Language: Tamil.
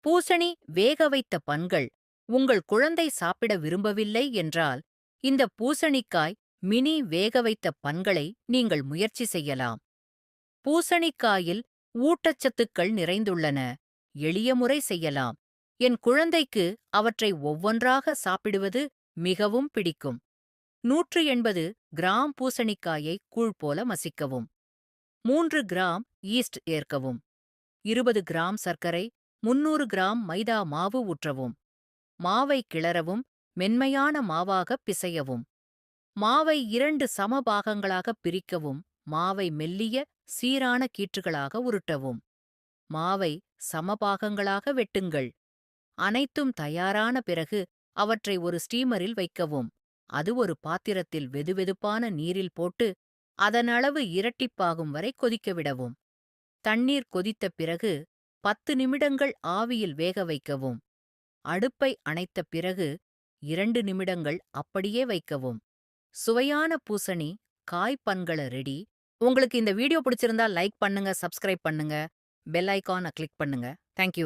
பூசணி வேக வைத்த பன்கள் உங்கள் குழந்தை சாப்பிட விரும்பவில்லை என்றால், இந்த பூசணிக்காய் மினி வேக வைத்த பன்களை நீங்கள் முயற்சி செய்யலாம். பூசணிக்காயில் ஊட்டச்சத்துக்கள் நிறைந்துள்ளன. எளிய முறை செய்யலாம். என் குழந்தைக்கு அவற்றை ஒவ்வொன்றாக சாப்பிடுவது மிகவும் பிடிக்கும். 180 கிராம் பூசணிக்காயை கூழ் போல மசிக்கவும். 3 கிராம் ஈஸ்ட் ஏற்கவும். 20 கிராம் சர்க்கரை, 300 கிராம் மைதா மாவு ஊற்றவும். மாவை கிளறவும், மென்மையான மாவாக பிசையவும். மாவை 2 சம பாகங்களாக பிரிக்கவும். மாவை மெல்லிய, சீரான கீற்றுகளாக உருட்டவும். மாவை சமபாகங்களாக வெட்டுங்கள். அனைத்தும் தயாரான பிறகு அவற்றை ஒரு ஸ்டீமரில் வைக்கவும். அது ஒரு பாத்திரத்தில் வெதுவெதுப்பான நீரில் போட்டு அதன் அளவு இரட்டிப்பாகும் வரை கொதிக்க விடவும். தண்ணீர் கொதித்த பிறகு 10 நிமிடங்கள் ஆவியில் வேக வைக்கவும். அடுப்பை அணைத்த பிறகு 2 நிமிடங்கள் அப்படியே வைக்கவும். சுவையான பூசணி காய்பன்கள ரெடி. உங்களுக்கு இந்த வீடியோ பிடிச்சிருந்தா லைக் பண்ணுங்க, சப்ஸ்கிரைப் பண்ணுங்க, பெல் ஐகானை கிளிக் பண்ணுங்க. தேங்க்யூ.